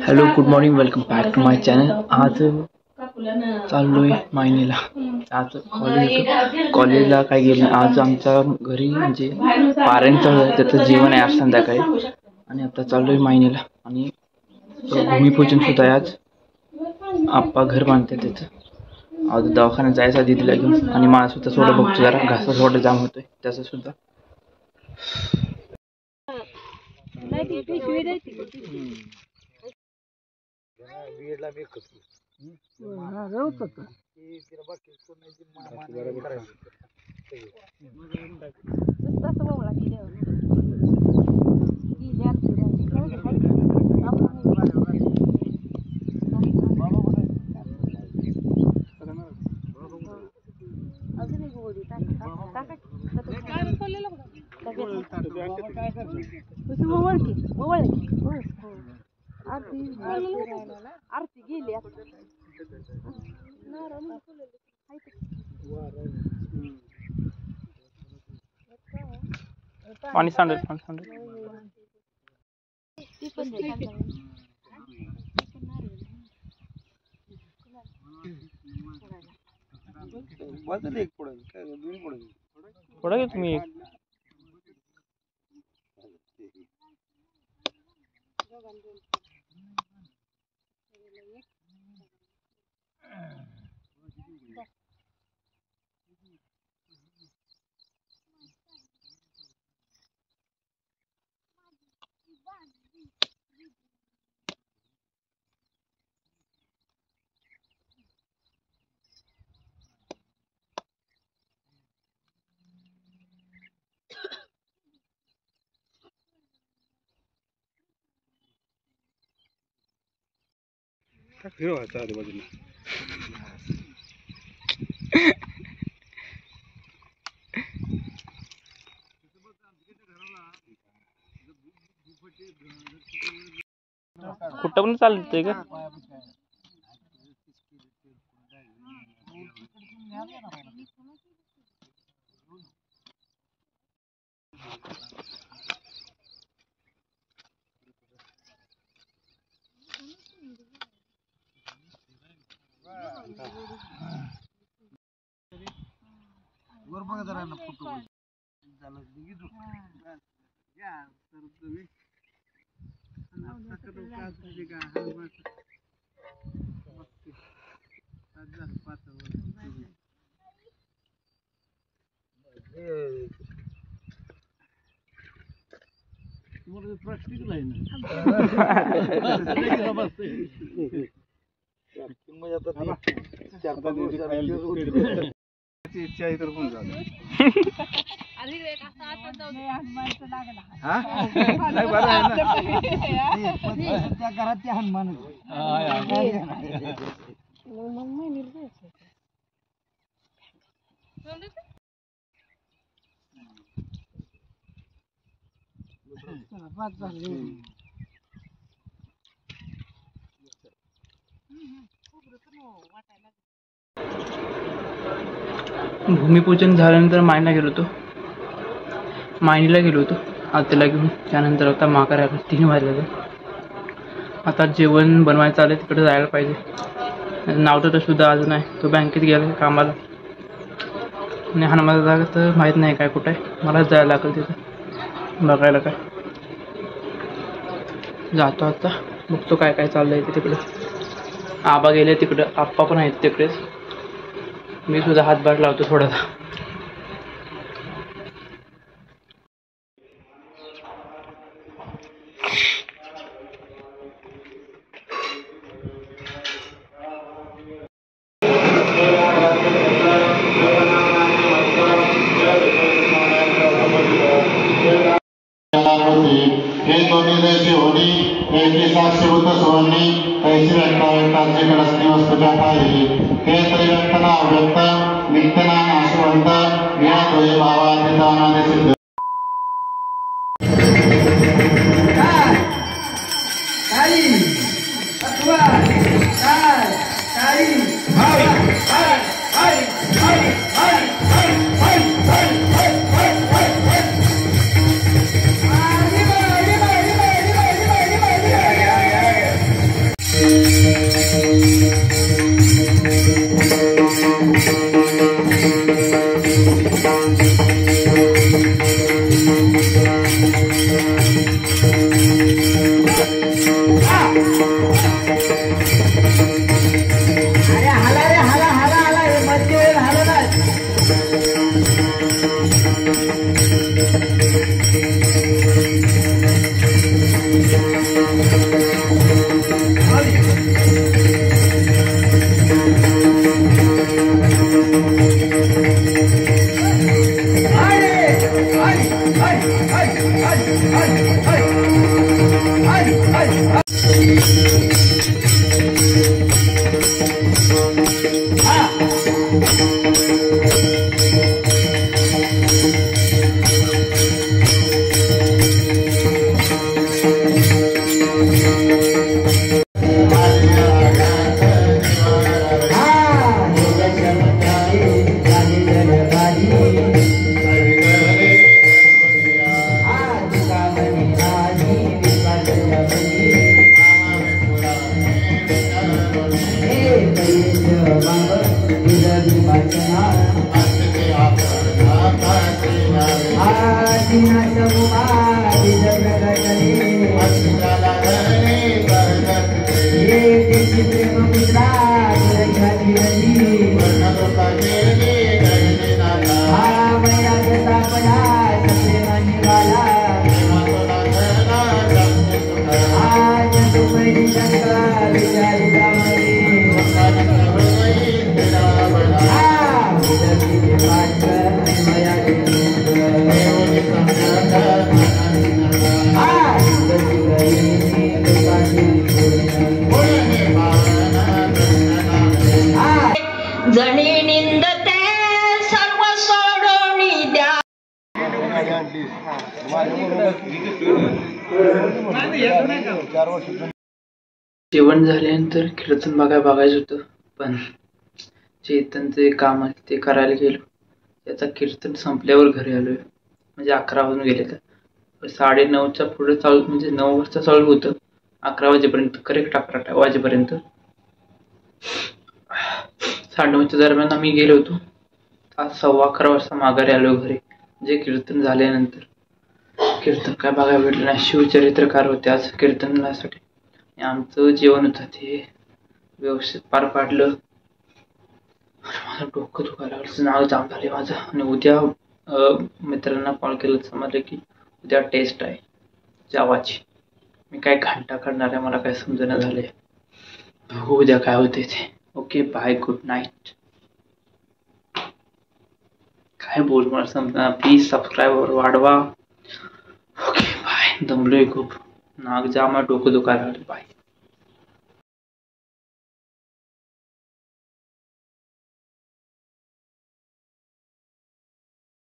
Hello good morning welcome back to my channel. आज चाललोय मायनीला। आज कॉलेजला काय गेलं। आज आमच्या घरी म्हणजे पारायण त्याचं जेवण आहे आज संध्याकाळी आणि आता चाललोय मायनीला आणि भूमिपूजन सुद्धा आहे आज। आप्पा घर बांधते त्याचं। आज दवाखान्यात जायचा दीदीला घेऊन आणि मला सुद्धा थोडं बघतो जरा घासा थोडं जाम होतोय त्याचं सुद्धा। आरती गेली पाणी सांडल पुढे तुम्ही कुठं पण चालतंय का? वर बघा जरा ना फोटो झालं बघितलं प्रॅक्टिकल आहे ना इच्छा आहे तर होऊन झालं त्या घरात ते हनुमान भूमिपूजन झाल्यानंतर मायनीला गेलो होतो आत्याला घेऊन। त्यानंतर आता माघारी आलो 3 वाजले। आता जेवण बनवायचं चालू आहे, तिकडे जायला पाहिजे। नावटा सुद्धा अजून नाही, तो बँकेत गेला कामाला आणि हनुमानचा जागा तर माहीत नाही काय कुठं आहे। मलाच जायला लागेल तिथं बघायला काय। जातो आता बघतो काय काय चाललंय तिकडे। आबा गेले तिकडं, आप्पा पण आहेत तिकडेच। मी सुद्धा हातभार लावतो थोडासा। हे दोन्ही देशी होणी याची साक्षीभूत सोडणी ऐशी व्यक्ताव्यक्तांचे कडसनी वस्तुच्या पाहिली हे त्रिव्यक्तना अव्यक्त नित्यना नाशवंत या द्वय भावातीतानाने सिद्ध जणी निंदते सर्व सोडोनी द्या. जेवण झाल्यानंतर कीर्तन बघायचं होतं, पण चेतनचे काम आहे ते करायला गेलो. त्याचा कीर्तन संपल्यावर घरी आलोय, म्हणजे 11 वाजून गेले. तर 9:30च्या पुढे चालू, म्हणजे 9 वाजता चालू होतं, 11 वाजेपर्यंत, करेक्ट 11 वाजेपर्यंत. 9:30च्या दरम्यान आम्ही गेलो होतो. 11:15 वाजता माघारी आलो घरी, म्हणजे कीर्तन झाल्यानंतर. कीर्तन काय बघायला भेटलं नाही. शिवचरित्रकार होते आज कीर्तनासाठी. आमचं जेवण होतं ते व्यवस्थित पार पाडलं. माझं डोकं दुखायला लागलं, नाक जाम झाले माझं. आणि उद्या मित्रांना कॉल केला, समजलं की उद्या टेस्ट आहे जावाची. मी काय घंटा करणार आहे मला काय समजणं झालंय. उद्या काय होते ते. Okay bye, good night. काय बोल मला समजा. प्लीज सबस्क्राईबर वाढवा. Okay bye. दमलोय खूप, नाक जाम आहे, डोकं दुखायला लागलं. बाय.